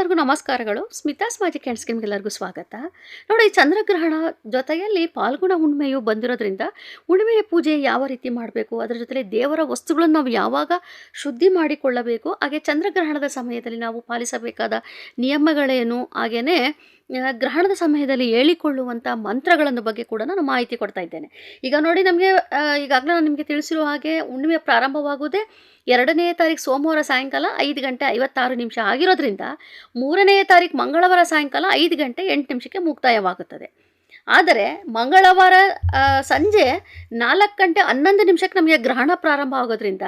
ಎಲ್ಲರಿಗೂ ನಮಸ್ಕಾರಗಳು. ಸ್ಮಿತಾಸ್ ಮ್ಯಾಜಿಕ್ ಹ್ಯಾಂಡ್ಸ್‌ಗೆ ನಿಮ್ಗೆಲ್ಲರಿಗೂ ಸ್ವಾಗತ. ನೋಡಿ, ಚಂದ್ರಗ್ರಹಣ ಜೊತೆಯಲ್ಲಿ ಪಾಲ್ಗುಣ ಹುಣ್ಣಿಮೆಯು ಬಂದಿರೋದ್ರಿಂದ ಹುಣ್ಣಿಮೆಯ ಪೂಜೆ ಯಾವ ರೀತಿ ಮಾಡಬೇಕು, ಅದರ ಜೊತೆಲಿ ದೇವರ ವಸ್ತುಗಳನ್ನು ನಾವು ಯಾವಾಗ ಶುದ್ಧಿ ಮಾಡಿಕೊಳ್ಳಬೇಕು, ಹಾಗೆ ಚಂದ್ರಗ್ರಹಣದ ಸಮಯದಲ್ಲಿ ನಾವು ಪಾಲಿಸಬೇಕಾದ ನಿಯಮಗಳೇನು, ಹಾಗೆಯೇ ಗ್ರಹಣದ ಸಮಯದಲ್ಲಿ ಹೇಳಿಕೊಳ್ಳುವಂಥ ಮಂತ್ರಗಳನ್ನು ಬಗ್ಗೆ ಕೂಡ ನಾನು ಮಾಹಿತಿ ಕೊಡ್ತಾ ಇದ್ದೇನೆ. ಈಗ ನೋಡಿ, ನಮಗೆ ಈಗಾಗಲೇ ನಾನು ನಿಮಗೆ ತಿಳಿಸಿರೋ ಹಾಗೆ ಹುಣ್ಣಿಮೆ ಪ್ರಾರಂಭವಾಗುವುದೇ 2ನೇ ತಾರೀಕು ಸೋಮವಾರ ಸಾಯಂಕಾಲ 5 ಗಂಟೆ 56 ನಿಮಿಷ ಆಗಿರೋದ್ರಿಂದ 3ನೇ ತಾರೀಕು ಮಂಗಳವಾರ ಸಾಯಂಕಾಲ 5 ಗಂಟೆ 8 ನಿಮಿಷಕ್ಕೆ ಮುಕ್ತಾಯವಾಗುತ್ತದೆ. ಆದರೆ ಮಂಗಳವಾರ ಸಂಜೆ 4 ಗಂಟೆ 11 ನಿಮಿಷಕ್ಕೆ ನಮಗೆ ಗ್ರಹಣ ಪ್ರಾರಂಭ ಆಗೋದ್ರಿಂದ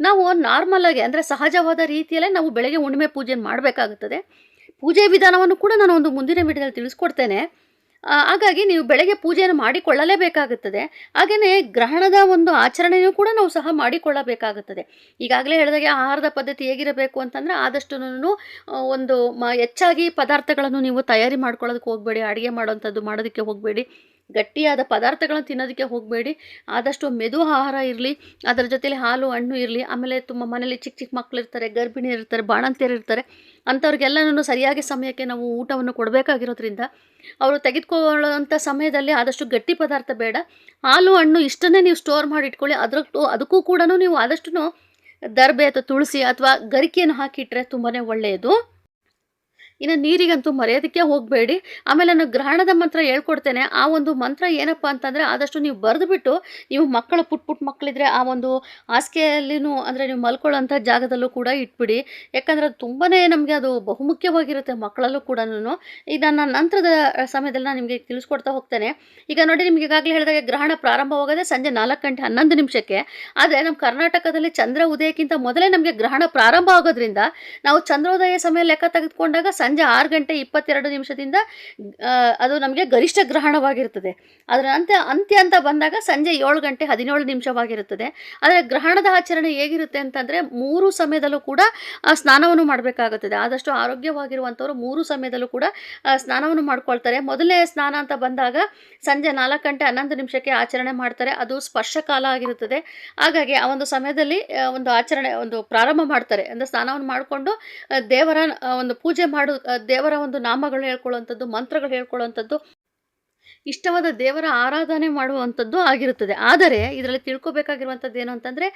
ನಾವು ನಾರ್ಮಲಾಗಿ ಅಂದರೆ ಸಹಜವಾದ ರೀತಿಯಲ್ಲೇ ನಾವು ಬೆಳಗ್ಗೆ ಹುಣ್ಣಿಮೆ ಪೂಜೆಯನ್ನು ಮಾಡಬೇಕಾಗುತ್ತದೆ. ಪೂಜೆ ವಿಧಾನವನ್ನು ಕೂಡ ನಾನು ಒಂದು ಮುಂದಿನ ವಿಡಿಯೋದಲ್ಲಿ ತಿಳಿಸ್ಕೊಡ್ತೇನೆ. ಹಾಗಾಗಿ ನೀವು ಬೆಳಗ್ಗೆ ಪೂಜೆಯನ್ನು ಮಾಡಿಕೊಳ್ಳಲೇಬೇಕಾಗುತ್ತದೆ. ಹಾಗೆಯೇ ಗ್ರಹಣದ ಒಂದು ಆಚರಣೆಯೂ ಕೂಡ ನಾವು ಸಹ ಮಾಡಿಕೊಳ್ಳಬೇಕಾಗುತ್ತದೆ. ಈಗಾಗಲೇ ಹೇಳಿದಾಗೆ ಆಹಾರದ ಪದ್ಧತಿ ಹೇಗಿರಬೇಕು ಅಂತಂದರೆ, ಆದಷ್ಟುನು ಒಂದು ಹೆಚ್ಚಾಗಿ ಪದಾರ್ಥಗಳನ್ನು ನೀವು ತಯಾರಿ ಮಾಡ್ಕೊಳ್ಳೋದಕ್ಕೆ ಹೋಗಬೇಡಿ. ಅಡುಗೆ ಮಾಡೋದಕ್ಕೆ ಹೋಗಬೇಡಿ. ಗಟ್ಟಿಯಾದ ಪದಾರ್ಥಗಳನ್ನು ತಿನ್ನೋದಕ್ಕೆ ಹೋಗಬೇಡಿ. ಆದಷ್ಟು ಮೆದು ಆಹಾರ ಇರಲಿ, ಅದರ ಜೊತೆಲಿ ಹಾಲು ಹಣ್ಣು ಇರಲಿ. ಆಮೇಲೆ ತುಂಬ ಮನೇಲಿ ಚಿಕ್ಕ ಚಿಕ್ಕ ಮಕ್ಕಳಿರ್ತಾರೆ, ಗರ್ಭಿಣಿಯರಿರ್ತಾರೆ, ಬಾಣಂತಿಯರಿರ್ತಾರೆ. ಅಂಥವ್ರಿಗೆಲ್ಲನೂ ಸರಿಯಾಗಿ ಸಮಯಕ್ಕೆ ನಾವು ಊಟವನ್ನು ಕೊಡಬೇಕಾಗಿರೋದ್ರಿಂದ ಅವರು ತೆಗೆದುಕೊಳ್ಳುವಂಥ ಸಮಯದಲ್ಲಿ ಆದಷ್ಟು ಗಟ್ಟಿ ಪದಾರ್ಥ ಬೇಡ. ಹಾಲು ಹಣ್ಣು ಇಷ್ಟನ್ನೇ ನೀವು ಸ್ಟೋರ್ ಮಾಡಿ ಇಟ್ಕೊಳ್ಳಿ. ಅದಕ್ಕೂ ಕೂಡ ನೀವು ಆದಷ್ಟು ದರ್ಬೆ ಅಥವಾ ತುಳಸಿ ಅಥವಾ ಗರಿಕೆಯನ್ನು ಹಾಕಿಟ್ರೆ ತುಂಬಾ ಒಳ್ಳೆಯದು. ಇನ್ನು ನೀರಿಗಂತೂ ಮರೆಯೋದಕ್ಕೆ ಹೋಗಬೇಡಿ. ಆಮೇಲೆ ನಾನು ಗ್ರಹಣದ ಮಂತ್ರ ಹೇಳ್ಕೊಡ್ತೇನೆ. ಆ ಒಂದು ಮಂತ್ರ ಏನಪ್ಪ ಅಂತಂದರೆ, ಆದಷ್ಟು ನೀವು ಬರೆದುಬಿಟ್ಟು ನೀವು ಮಕ್ಕಳು ಪುಟ್ಟ ಮಕ್ಕಳಿದ್ರೆ ಆ ಒಂದು ಹಾಸಿಗೆಯಲ್ಲಿನೂ ಅಂದರೆ ನೀವು ಮಲ್ಕೊಳ್ಳೋಂಥ ಜಾಗದಲ್ಲೂ ಕೂಡ ಇಟ್ಬಿಡಿ. ಯಾಕಂದರೆ ಅದು ತುಂಬಾ ನಮಗೆ ಅದು ಬಹುಮುಖ್ಯವಾಗಿರುತ್ತೆ ಮಕ್ಕಳಲ್ಲೂ ಕೂಡ. ಈಗ ನಾನು ನಂತರದ ಸಮಯದಲ್ಲಿ ನಾನು ನಿಮಗೆ ತಿಳಿಸ್ಕೊಡ್ತಾ ಹೋಗ್ತೇನೆ. ಈಗ ನೋಡಿ, ನಿಮಗೆ ಈಗಾಗಲೇ ಹೇಳಿದಾಗ ಗ್ರಹಣ ಪ್ರಾರಂಭವಾಗೋದೇ ಸಂಜೆ 4 ಗಂಟೆ 11 ನಿಮಿಷಕ್ಕೆ. ಆದರೆ ನಮ್ಮ ಕರ್ನಾಟಕದಲ್ಲಿ ಚಂದ್ರ ಉದಯಕ್ಕಿಂತ ಮೊದಲೇ ನಮಗೆ ಗ್ರಹಣ ಪ್ರಾರಂಭ ಆಗೋದ್ರಿಂದ ನಾವು ಚಂದ್ರೋದಯ ಸಮಯ ಲೆಕ್ಕ ತೆಗೆದುಕೊಂಡಾಗ ಸಂಜೆ 6 ಗಂಟೆ 22 ನಿಮಿಷದಿಂದ ಅದು ನಮಗೆ ಗರಿಷ್ಠ ಗ್ರಹಣವಾಗಿರುತ್ತದೆ. ಅದರ ಅಂತ್ಯ ಅಂತ ಬಂದಾಗ ಸಂಜೆ 7 ಗಂಟೆ 17 ನಿಮಿಷವಾಗಿರುತ್ತದೆ. ಆದರೆ ಗ್ರಹಣದ ಆಚರಣೆ ಹೇಗಿರುತ್ತೆ ಅಂತಂದರೆ, 3 ಸಮಯದಲ್ಲೂ ಕೂಡ ಸ್ನಾನವನ್ನು ಮಾಡಬೇಕಾಗುತ್ತದೆ. ಆದಷ್ಟು ಆರೋಗ್ಯವಾಗಿರುವಂಥವ್ರು 3 ಸಮಯದಲ್ಲೂ ಕೂಡ ಸ್ನಾನವನ್ನು ಮಾಡ್ಕೊಳ್ತಾರೆ. ಮೊದಲನೇ ಸ್ನಾನ ಅಂತ ಬಂದಾಗ ಸಂಜೆ 4 ಗಂಟೆ 11 ನಿಮಿಷಕ್ಕೆ ಆಚರಣೆ ಮಾಡ್ತಾರೆ. ಅದು ಸ್ಪರ್ಶಕಾಲ ಆಗಿರುತ್ತದೆ. ಹಾಗಾಗಿ ಆ ಒಂದು ಸಮಯದಲ್ಲಿ ಒಂದು ಆಚರಣೆ ಪ್ರಾರಂಭ ಮಾಡ್ತಾರೆ. ಅಂದರೆ ಸ್ನಾನವನ್ನು ಮಾಡಿಕೊಂಡು ದೇವರ ಒಂದು ಪೂಜೆ ದೇವರ ಒಂದು ನಾಮಗಳು ಹೇಳ್ಕೊಳ್ಳುವಂಥದ್ದು, ಮಂತ್ರಗಳು ಹೇಳ್ಕೊಳ್ಳುವಂಥದ್ದು, ಇಷ್ಟವಾದ ದೇವರ ಆರಾಧನೆ ಮಾಡುವಂಥದ್ದು ಆಗಿರುತ್ತದೆ. ಆದರೆ ಇದರಲ್ಲಿ ತಿಳ್ಕೊಬೇಕಾಗಿರುವಂಥದ್ದು ಏನು ಅಂತಂದರೆ,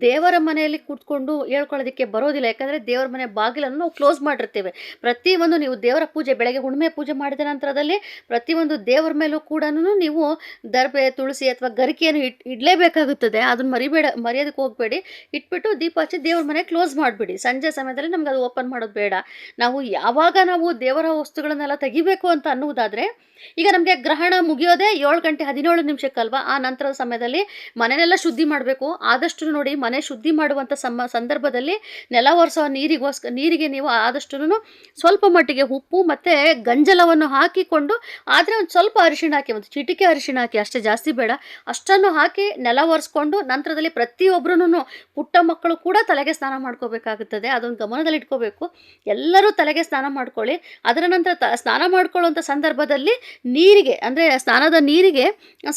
ದೇವರ ಮನೆಯಲ್ಲಿ ಕೂತ್ಕೊಂಡು ಹೇಳ್ಕೊಳ್ಳೋದಕ್ಕೆ ಬರೋದಿಲ್ಲ. ಯಾಕಂದರೆ ದೇವರ ಮನೆ ಬಾಗಿಲನ್ನು ನಾವು ಕ್ಲೋಸ್ ಮಾಡಿರ್ತೇವೆ. ಪ್ರತಿಯೊಂದು ನೀವು ದೇವರ ಪೂಜೆ ಬೆಳಗ್ಗೆ ಹುಣ್ಣಿಮೆ ಪೂಜೆ ಮಾಡಿದ ನಂತರದಲ್ಲಿ ಪ್ರತಿಯೊಂದು ದೇವರ ಮೇಲೂ ಕೂಡ ನೀವು ದರ್ಬೆ ತುಳಸಿ ಅಥವಾ ಗರಿಕೆಯನ್ನು ಇಡಲೇಬೇಕಾಗುತ್ತದೆ. ಅದನ್ನು ಮರೆಯೋದಕ್ಕೆ ಹೋಗಬೇಡಿ. ಇಟ್ಬಿಟ್ಟು ದೀಪ ಹಚ್ಚಿ ದೇವ್ರ ಮನೆ ಕ್ಲೋಸ್ ಮಾಡಿಬಿಡಿ. ಸಂಜೆ ಸಮಯದಲ್ಲಿ ನಮ್ಗೆ ಅದು ಓಪನ್ ಮಾಡೋದು ಬೇಡ. ನಾವು ಯಾವಾಗ ನಾವು ದೇವರ ವಸ್ತುಗಳನ್ನೆಲ್ಲ ತೆಗಿಬೇಕು ಅಂತ ಅನ್ನುವುದಾದರೆ, ಈಗ ನಮಗೆ ಗ್ರಹಣ ಮುಗಿಯೋದೇ 7 ಗಂಟೆ 17 ನಿಮಿಷಕ್ಕಲ್ವಾ. ಆ ನಂತರದ ಸಮಯದಲ್ಲಿ ಮನೆಯೆಲ್ಲ ಶುದ್ಧಿ ಮಾಡಬೇಕು. ಆದಷ್ಟು ನೋಡಿ, ಮನೆ ಶುದ್ಧಿ ಮಾಡುವಂಥ ಸಂದರ್ಭದಲ್ಲಿ ನೆಲ ಒರೆಸೋ ನೀರಿಗೆ ನೀವು ಆದಷ್ಟು ಸ್ವಲ್ಪ ಮಟ್ಟಿಗೆ ಉಪ್ಪು ಮತ್ತು ಗಂಜಲವನ್ನು ಹಾಕಿಕೊಂಡು, ಆದರೆ ಒಂದು ಸ್ವಲ್ಪ ಅರಿಶಿಣ ಹಾಕಿ, ಒಂದು ಚಿಟಿಕೆ ಅರಿಶಿಣ ಹಾಕಿ, ಅಷ್ಟೇ, ಜಾಸ್ತಿ ಬೇಡ. ಅಷ್ಟನ್ನು ಹಾಕಿ ನೆಲ ಒರೆಸ್ಕೊಂಡು ನಂತರದಲ್ಲಿ ಪ್ರತಿಯೊಬ್ಬರೂ ಪುಟ್ಟ ಮಕ್ಕಳು ಕೂಡ ತಲೆಗೆ ಸ್ನಾನ ಮಾಡ್ಕೋಬೇಕಾಗುತ್ತದೆ. ಅದೊಂದು ಗಮನದಲ್ಲಿ ಇಟ್ಕೋಬೇಕು. ಎಲ್ಲರೂ ತಲೆಗೆ ಸ್ನಾನ ಮಾಡ್ಕೊಳ್ಳಿ. ಅದರ ನಂತರ ಸ್ನಾನ ಮಾಡ್ಕೊಳ್ಳುವಂಥ ಸಂದರ್ಭದಲ್ಲಿ ನೀರಿಗೆ ಅಂದರೆ ಸ್ನಾನದ ನೀರಿಗೆ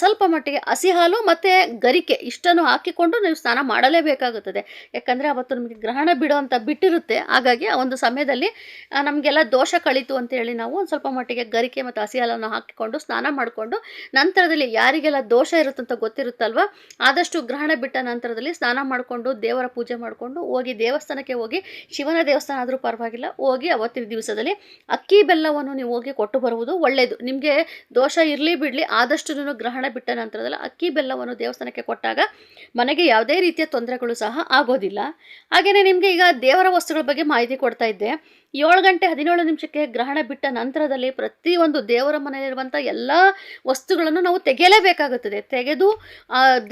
ಸ್ವಲ್ಪ ಮಟ್ಟಿಗೆ ಹಸಿ ಹಾಲು ಮತ್ತು ಗರಿಕೆ ಇಷ್ಟನ್ನು ಹಾಕಿಕೊಂಡು ನೀವು ಸ್ನಾನ ಮಾಡಲೇಬೇಕಾಗುತ್ತದೆ. ಯಾಕಂದರೆ ಅವತ್ತು ನಮಗೆ ಗ್ರಹಣ ಬಿಟ್ಟಿರುತ್ತೆ. ಹಾಗಾಗಿ ಆ ಒಂದು ಸಮಯದಲ್ಲಿ ನಮಗೆಲ್ಲ ದೋಷ ಕಳೀತು ಅಂತೇಳಿ ನಾವು ಒಂದು ಸ್ವಲ್ಪ ಮಟ್ಟಿಗೆ ಗರಿಕೆ ಮತ್ತು ಹಸಿ ಹಾಲನ್ನು ಹಾಕಿಕೊಂಡು ಸ್ನಾನ ಮಾಡಿಕೊಂಡು ನಂತರದಲ್ಲಿ ಯಾರಿಗೆಲ್ಲ ದೋಷ ಇರುತ್ತಂತ ಗೊತ್ತಿರುತ್ತಲ್ವ, ಆದಷ್ಟು ಗ್ರಹಣ ಬಿಟ್ಟ ನಂತರದಲ್ಲಿ ಸ್ನಾನ ಮಾಡಿಕೊಂಡು ದೇವರ ಪೂಜೆ ಮಾಡಿಕೊಂಡು ಹೋಗಿ ದೇವಸ್ಥಾನಕ್ಕೆ ಹೋಗಿ, ಶಿವನ ದೇವಸ್ಥಾನ ಆದರೂ ಪರವಾಗಿಲ್ಲ, ಹೋಗಿ ಅವತ್ತಿನ ದಿವಸದಲ್ಲಿ ಅಕ್ಕಿ ಬೆಲ್ಲವನ್ನು ನೀವು ಹೋಗಿ ಕೊಟ್ಟು ಬರುವುದು ಒಳ್ಳೆಯದು. ನಿಮಗೆ ದೋಷ ಇರಲಿ ಬಿಡಲಿ, ಆದಷ್ಟು ಗ್ರಹಣ ಬಿಟ್ಟ ನಂತರದಲ್ಲಿ ಅಕ್ಕಿ ಬೆಲ್ಲವನ್ನು ದೇವಸ್ಥಾನಕ್ಕೆ ಕೊಟ್ಟಾಗ ಮನೆಗೆ ಯಾವುದೇ ರೀತಿಯ ತೊಂದರೆಗಳು ಸಹ ಆಗೋದಿಲ್ಲ. ಹಾಗೆಯೇ ನಿಮಗೆ ಈಗ ದೇವರ ವಸ್ತುಗಳ ಬಗ್ಗೆ ಮಾಹಿತಿ ಕೊಡ್ತಾ ಇದ್ದೆ. 7 ಗಂಟೆ 17 ನಿಮಿಷಕ್ಕೆ ಗ್ರಹಣ ಬಿಟ್ಟ ನಂತರದಲ್ಲಿ ಪ್ರತಿಯೊಂದು ದೇವರ ಮನೆಯಲ್ಲಿರುವಂಥ ಎಲ್ಲ ವಸ್ತುಗಳನ್ನು ನಾವು ತೆಗೆಯಲೇಬೇಕಾಗುತ್ತದೆ. ತೆಗೆದು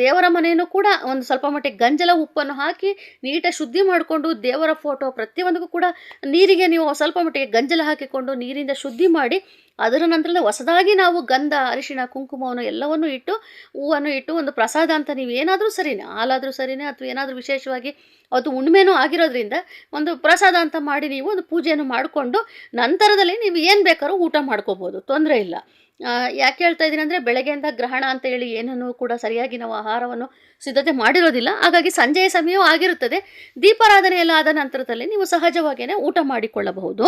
ದೇವರ ಮನೆಯನ್ನು ಕೂಡ ಒಂದು ಸ್ವಲ್ಪ ಮಟ್ಟಿಗೆ ಗಂಜಲ ಉಪ್ಪನ್ನು ಹಾಕಿ ನೀಟಾಗಿ ಶುದ್ಧಿ ಮಾಡಿಕೊಂಡು, ದೇವರ ಫೋಟೋ ಪ್ರತಿಯೊಂದಕ್ಕೂ ಕೂಡ ನೀರಿಗೆ ನೀವು ಸ್ವಲ್ಪ ಮಟ್ಟಿಗೆ ಗಂಜಲ ಹಾಕಿಕೊಂಡು ನೀರಿಂದ ಶುದ್ಧಿ ಮಾಡಿ, ಅದರ ನಂತರದಲ್ಲಿ ಹೊಸದಾಗಿ ನಾವು ಗಂಧ ಅರಿಶಿಣ ಕುಂಕುಮವನ್ನು ಎಲ್ಲವನ್ನು ಇಟ್ಟು, ಹೂವನ್ನು ಇಟ್ಟು, ಒಂದು ಪ್ರಸಾದ ಅಂತ ನೀವು ಏನಾದರೂ ಸರಿನೇ, ಹಾಲಾದರೂ ಸರಿನೇ ಅಥವಾ ಏನಾದರೂ ವಿಶೇಷವಾಗಿ ಅದು ಹುಣ್ಣಿಮೆನೂ ಆಗಿರೋದ್ರಿಂದ ಒಂದು ಪ್ರಸಾದ ಅಂತ ಮಾಡಿ ನೀವು ಒಂದು ಪೂಜೆಯನ್ನು ಮಾಡಿಕೊಂಡು ನಂತರದಲ್ಲಿ ನೀವು ಏನು ಬೇಕಾದ್ರೂ ಊಟ ಮಾಡ್ಕೋಬೋದು, ತೊಂದರೆ ಇಲ್ಲ. ಯಾಕೆ ಹೇಳ್ತಾ ಇದ್ದೀನಿ ಅಂದರೆ, ಬೆಳಗ್ಗೆಯಿಂದ ಗ್ರಹಣ ಅಂತ ಹೇಳಿ ಏನನ್ನು ಕೂಡ ಸರಿಯಾಗಿ ನಾವು ಆಹಾರವನ್ನು ಸಿದ್ಧತೆ ಮಾಡಿರೋದಿಲ್ಲ. ಹಾಗಾಗಿ ಸಂಜೆಯ ಸಮಯವೂ ಆಗಿರುತ್ತದೆ. ದೀಪಾರಾಧನೆ ಎಲ್ಲ ಆದ ನಂತರದಲ್ಲಿ ನೀವು ಸಹಜವಾಗಿಯೇ ಊಟ ಮಾಡಿಕೊಳ್ಳಬಹುದು.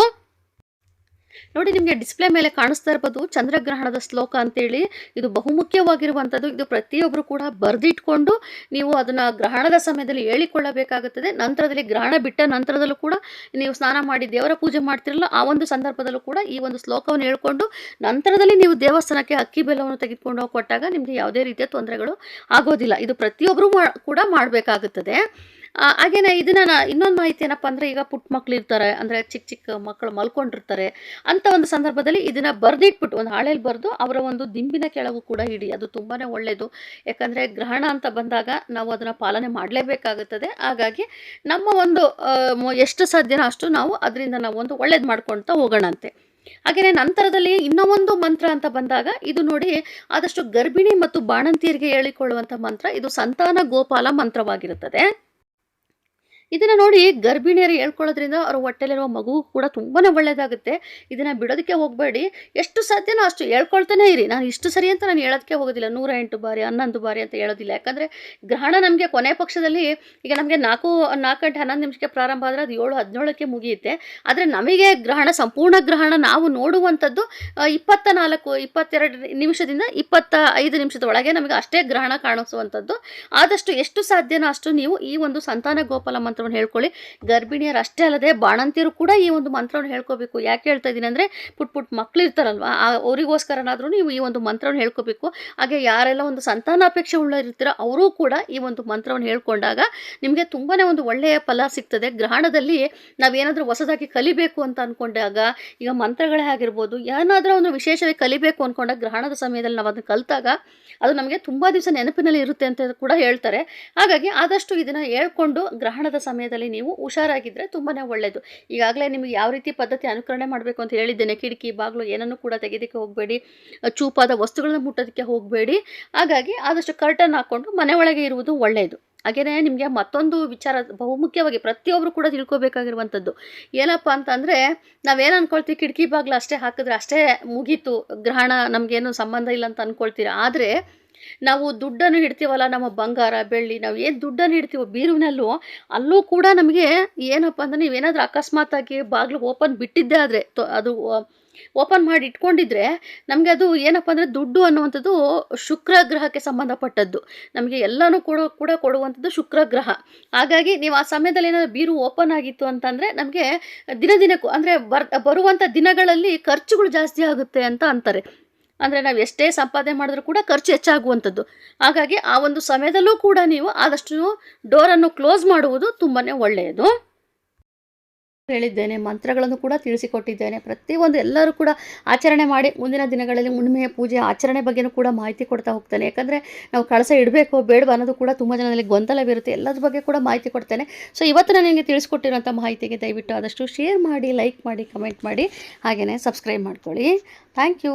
ನೋಡಿ ನಿಮಗೆ ಡಿಸ್ಪ್ಲೇ ಮೇಲೆ ಕಾಣಿಸ್ತಾ ಇರ್ಬೋದು ಚಂದ್ರಗ್ರಹಣದ ಶ್ಲೋಕ ಅಂತೇಳಿ. ಇದು ಬಹುಮುಖ್ಯವಾಗಿರುವಂಥದ್ದು. ಇದು ಪ್ರತಿಯೊಬ್ಬರು ಕೂಡ ಬರೆದಿಟ್ಕೊಂಡು ನೀವು ಅದನ್ನು ಗ್ರಹಣದ ಸಮಯದಲ್ಲಿ ಹೇಳಿಕೊಳ್ಳಬೇಕಾಗುತ್ತದೆ. ನಂತರದಲ್ಲಿ ಗ್ರಹಣ ಬಿಟ್ಟ ನಂತರದಲ್ಲೂ ಕೂಡ ನೀವು ಸ್ನಾನ ಮಾಡಿ ದೇವರ ಪೂಜೆ ಮಾಡ್ತಿರಲ್ಲ, ಆ ಒಂದು ಸಂದರ್ಭದಲ್ಲೂ ಕೂಡ ಈ ಒಂದು ಶ್ಲೋಕವನ್ನು ಹೇಳ್ಕೊಂಡು ನಂತರದಲ್ಲಿ ನೀವು ದೇವಸ್ಥಾನಕ್ಕೆ ಅಕ್ಕಿ ಬೆಲ್ಲವನ್ನು ತೆಗೆದುಕೊಂಡು ಹೋಗಿ ಕೊಟ್ಟಾಗ ನಿಮಗೆ ಯಾವುದೇ ರೀತಿಯ ತೊಂದರೆಗಳು ಆಗೋದಿಲ್ಲ. ಇದು ಪ್ರತಿಯೊಬ್ಬರು ಕೂಡ ಮಾಡಬೇಕಾಗುತ್ತದೆ. ಹಾಗೇನೆ ಇದನ್ನ ಇನ್ನೊಂದು ಮಾಹಿತಿ ಏನಪ್ಪ ಅಂದರೆ, ಈಗ ಪುಟ್ಟ ಮಕ್ಳು ಇರ್ತಾರೆ, ಅಂದರೆ ಚಿಕ್ಕ ಚಿಕ್ಕ ಮಕ್ಕಳು ಮಲ್ಕೊಂಡಿರ್ತಾರೆ. ಅಂಥ ಒಂದು ಸಂದರ್ಭದಲ್ಲಿ ಇದನ್ನು ಬರೆದಿಟ್ಬಿಟ್ಟು ಒಂದು ಹಾಳೆಯಲ್ಲಿ ಬರೆದು ಅವರ ಒಂದು ದಿಂಬಿನ ಕೆಳಗೂ ಕೂಡ ಇಡಿ. ಅದು ತುಂಬಾ ಒಳ್ಳೆಯದು. ಯಾಕಂದರೆ ಗ್ರಹಣ ಅಂತ ಬಂದಾಗ ನಾವು ಅದನ್ನು ಪಾಲನೆ ಮಾಡಲೇಬೇಕಾಗುತ್ತದೆ. ಹಾಗಾಗಿ ನಮ್ಮ ಒಂದು ಎಷ್ಟು ಸಾಧ್ಯನೋ ಅಷ್ಟು ನಾವು ಅದರಿಂದ ನಾವು ಒಂದು ಒಳ್ಳೇದು ಮಾಡ್ಕೊಳ್ತಾ ಹೋಗೋಣಂತೆ. ಹಾಗೆಯೇ ನಂತರದಲ್ಲಿ ಇನ್ನೂ ಒಂದು ಮಂತ್ರ ಅಂತ ಬಂದಾಗ, ಇದು ನೋಡಿ ಆದಷ್ಟು ಗರ್ಭಿಣಿ ಮತ್ತು ಬಾಣಂತಿಯರಿಗೆ ಹೇಳಿಕೊಳ್ಳುವಂಥ ಮಂತ್ರ. ಇದು ಸಂತಾನ ಗೋಪಾಲ ಮಂತ್ರವಾಗಿರುತ್ತದೆ. ಇದನ್ನು ನೋಡಿ ಗರ್ಭಿಣಿಯರು ಹೇಳ್ಕೊಳ್ಳೋದ್ರಿಂದ ಅವ್ರ ಹೊಟ್ಟೆಲಿರುವ ಮಗುವು ಕೂಡ ತುಂಬಾ ಒಳ್ಳೆಯದಾಗುತ್ತೆ. ಇದನ್ನು ಬಿಡೋದಕ್ಕೆ ಹೋಗಬೇಡಿ. ಎಷ್ಟು ಸಾಧ್ಯನೋ ಅಷ್ಟು ಹೇಳ್ಕೊಳ್ತಾನೆ ಇರಿ. ನಾನು ಇಷ್ಟು ಸರಿ ಅಂತ ನಾನು ಹೇಳೋದಕ್ಕೆ ಹೋಗೋದಿಲ್ಲ, 108 ಬಾರಿ 11 ಬಾರಿ ಅಂತ ಹೇಳೋದಿಲ್ಲ. ಯಾಕಂದರೆ ಗ್ರಹಣ ನಮಗೆ ಕೊನೆ ಪಕ್ಷದಲ್ಲಿ ಈಗ ನಮಗೆ 4 ಗಂಟೆ 11 ನಿಮಿಷಕ್ಕೆ ಪ್ರಾರಂಭ ಆದರೆ ಅದು 7:17ಕ್ಕೆ ಮುಗಿಯುತ್ತೆ. ಆದರೆ ನಮಗೆ ಗ್ರಹಣ ಸಂಪೂರ್ಣ ಗ್ರಹಣ ನಾವು ನೋಡುವಂಥದ್ದು 22 ನಿಮಿಷದಿಂದ 25 ನಿಮಿಷದ ಒಳಗೆ ನಮಗೆ ಅಷ್ಟೇ ಗ್ರಹಣ ಕಾಣಿಸುವಂಥದ್ದು. ಆದಷ್ಟು ಎಷ್ಟು ಸಾಧ್ಯನೋ ಅಷ್ಟು ನೀವು ಈ ಒಂದು ಸಂತಾನ ಗೋಪಾಲ ಮಂತ್ರವನ್ನು ಹೇಳ್ಕೊಳ್ಳಿ. ಗರ್ಭಿಣಿಯರು ಅಷ್ಟೇ ಅಲ್ಲದೆ ಬಾಣಂತಿಯರು ಕೂಡ ಈ ಒಂದು ಮಂತ್ರವನ್ನು ಹೇಳ್ಕೋಬೇಕು. ಯಾಕೆ ಹೇಳ್ತಾ ಇದ್ದೀನಿ ಅಂದರೆ, ಪುಟ್ಟ ಮಕ್ಕಳು ಇರ್ತಾರಲ್ವ, ಅವರಿಗೋಸ್ಕರನಾದರೂ ನೀವು ಈ ಒಂದು ಮಂತ್ರವನ್ನು ಹೇಳ್ಕೋಬೇಕು. ಹಾಗೆ ಯಾರೆಲ್ಲ ಒಂದು ಸಂತಾನಾಪೇಕ್ಷೆ ಉಳ್ಳರಿರ್ತೀರೋ ಅವರು ಕೂಡ ಈ ಒಂದು ಮಂತ್ರವನ್ನು ಹೇಳ್ಕೊಂಡಾಗ ನಿಮಗೆ ತುಂಬಾ ಒಂದು ಒಳ್ಳೆಯ ಫಲ ಸಿಗ್ತದೆ. ಗ್ರಹಣದಲ್ಲಿ ನಾವೇನಾದರೂ ಹೊಸದಾಗಿ ಕಲಿಬೇಕು ಅಂತ ಅಂದ್ಕೊಂಡಾಗ, ಈಗ ಮಂತ್ರಗಳೇ ಆಗಿರ್ಬೋದು, ಏನಾದರೂ ಒಂದು ವಿಶೇಷವಾಗಿ ಕಲಿಬೇಕು ಅಂದ್ಕೊಂಡಾಗ ಗ್ರಹಣದ ಸಮಯದಲ್ಲಿ ನಾವು ಅದನ್ನು ಕಲಿತಾಗ ಅದು ನಮಗೆ ತುಂಬ ದಿವಸ ನೆನಪಿನಲ್ಲಿ ಇರುತ್ತೆ ಅಂತ ಕೂಡ ಹೇಳ್ತಾರೆ. ಹಾಗಾಗಿ ಆದಷ್ಟು ಇದನ್ನು ಹೇಳ್ಕೊಂಡು ಗ್ರಹಣದ ಸಮಯದಲ್ಲಿ ನೀವು ಹುಷಾರಾಗಿದ್ದರೆ ತುಂಬಾ ಒಳ್ಳೆಯದು. ಈಗಾಗಲೇ ನಿಮಗೆ ಯಾವ ರೀತಿ ಪದ್ಧತಿ ಅನುಕರಣೆ ಮಾಡಬೇಕು ಅಂತ ಹೇಳಿದ್ದೇನೆ. ಕಿಟಕಿ ಬಾಗಿಲು ಏನನ್ನು ಕೂಡ ತೆಗೆಯೋದಕ್ಕೆ ಹೋಗಬೇಡಿ, ಚೂಪಾದ ವಸ್ತುಗಳನ್ನ ಮುಟ್ಟೋದಕ್ಕೆ ಹೋಗಬೇಡಿ. ಹಾಗಾಗಿ ಆದಷ್ಟು ಕರ್ಟನ್ ಹಾಕ್ಕೊಂಡು ಮನೆ ಒಳಗೆ ಇರುವುದು ಒಳ್ಳೆಯದು. ಹಾಗೆಯೇ ನಿಮಗೆ ಮತ್ತೊಂದು ವಿಚಾರ ಬಹುಮುಖ್ಯವಾಗಿ ಪ್ರತಿಯೊಬ್ಬರು ಕೂಡ ತಿಳ್ಕೊಬೇಕಾಗಿರುವಂಥದ್ದು ಏನಪ್ಪ ಅಂತಂದರೆ, ನಾವೇನು ಅಂದ್ಕೊಳ್ತೀವಿ, ಕಿಟಕಿ ಬಾಗಿಲು ಅಷ್ಟೇ ಹಾಕಿದ್ರೆ ಅಷ್ಟೇ ಮುಗೀತು, ಗ್ರಹಣ ನಮಗೇನು ಸಂಬಂಧ ಇಲ್ಲ ಅಂತ ಅಂದ್ಕೊಳ್ತೀರ. ಆದರೆ ನಾವು ದುಡ್ಡನ್ನು ಇಡ್ತೀವಲ್ಲ, ನಮ್ಮ ಬಂಗಾರ ಬೆಳ್ಳಿ ನಾವು ಏನು ದುಡ್ಡನ್ನು ಇಡ್ತೀವೋ ಬೀರುವಿನಲ್ಲೂ, ಅಲ್ಲೂ ಕೂಡ ನಮಗೆ ಏನಪ್ಪ ಅಂದರೆ, ನೀವೇನಾದರೂ ಅಕಸ್ಮಾತಾಗಿ ಬಾಗಿಲು ಓಪನ್ ಬಿಟ್ಟಿದ್ದೇ ಆದರೆ, ಅದು ಓಪನ್ ಮಾಡಿ ಇಟ್ಕೊಂಡಿದ್ರೆ ನಮಗೆ ಅದು ಏನಪ್ಪ ಅಂದರೆ, ದುಡ್ಡು ಅನ್ನುವಂಥದ್ದು ಶುಕ್ರ ಗ್ರಹಕ್ಕೆ ಸಂಬಂಧಪಟ್ಟದ್ದು. ನಮಗೆ ಎಲ್ಲನೂ ಕೂಡ ಕೊಡುವಂಥದ್ದು ಶುಕ್ರ ಗ್ರಹ. ಹಾಗಾಗಿ ನೀವು ಆ ಸಮಯದಲ್ಲಿ ಏನಾದರೂ ಬೀರು ಓಪನ್ ಆಗಿತ್ತು ಅಂತಂದರೆ ನಮಗೆ ದಿನಕ್ಕೂ ಅಂದರೆ ಬರುವಂಥ ದಿನಗಳಲ್ಲಿ ಖರ್ಚುಗಳು ಜಾಸ್ತಿ ಆಗುತ್ತೆ ಅಂತ ಅಂತಾರೆ. ಅಂದರೆ ನಾವು ಎಷ್ಟೇ ಸಂಪಾದನೆ ಮಾಡಿದ್ರೂ ಕೂಡ ಖರ್ಚು ಹೆಚ್ಚಾಗುವಂಥದ್ದು. ಹಾಗಾಗಿ ಆ ಒಂದು ಸಮಯದಲ್ಲೂ ಕೂಡ ನೀವು ಆದಷ್ಟು ಡೋರನ್ನು ಕ್ಲೋಸ್ ಮಾಡುವುದು ತುಂಬಾ ಒಳ್ಳೆಯದು. ಹೇಳಿದ್ದೇನೆ, ಮಂತ್ರಗಳನ್ನು ಕೂಡ ತಿಳಿಸಿಕೊಟ್ಟಿದ್ದೇನೆ. ಪ್ರತಿಯೊಂದು ಎಲ್ಲರೂ ಕೂಡ ಆಚರಣೆ ಮಾಡಿ ಮುಂದಿನ ದಿನಗಳಲ್ಲಿ ಹುಣ್ಣಿಮೆಯ ಪೂಜೆ ಆಚರಣೆ ಬಗ್ಗೆಯೂ ಕೂಡ ಮಾಹಿತಿ ಕೊಡ್ತಾ ಹೋಗ್ತೇನೆ. ಯಾಕಂದರೆ ನಾವು ಕಳಸ ಇಡಬೇಕೋ ಬೇಡವಾ ಅನ್ನೋದು ಕೂಡ ತುಂಬ ಜನರಲ್ಲಿ ಗೊಂದಲವಿರುತ್ತೆ. ಎಲ್ಲದ್ರ ಬಗ್ಗೆ ಕೂಡ ಮಾಹಿತಿ ಕೊಡ್ತೇನೆ. ಸೊ ಇವತ್ತು ನಾನು ನಿಮಗೆ ತಿಳಿಸ್ಕೊಟ್ಟಿರೋಂಥ ಮಾಹಿತಿಗೆ ದಯವಿಟ್ಟು ಆದಷ್ಟು ಶೇರ್ ಮಾಡಿ, ಲೈಕ್ ಮಾಡಿ, ಕಮೆಂಟ್ ಮಾಡಿ, ಹಾಗೆಯೇ ಸಬ್ಸ್ಕ್ರೈಬ್ ಮಾಡ್ಕೊಳ್ಳಿ. Thank you.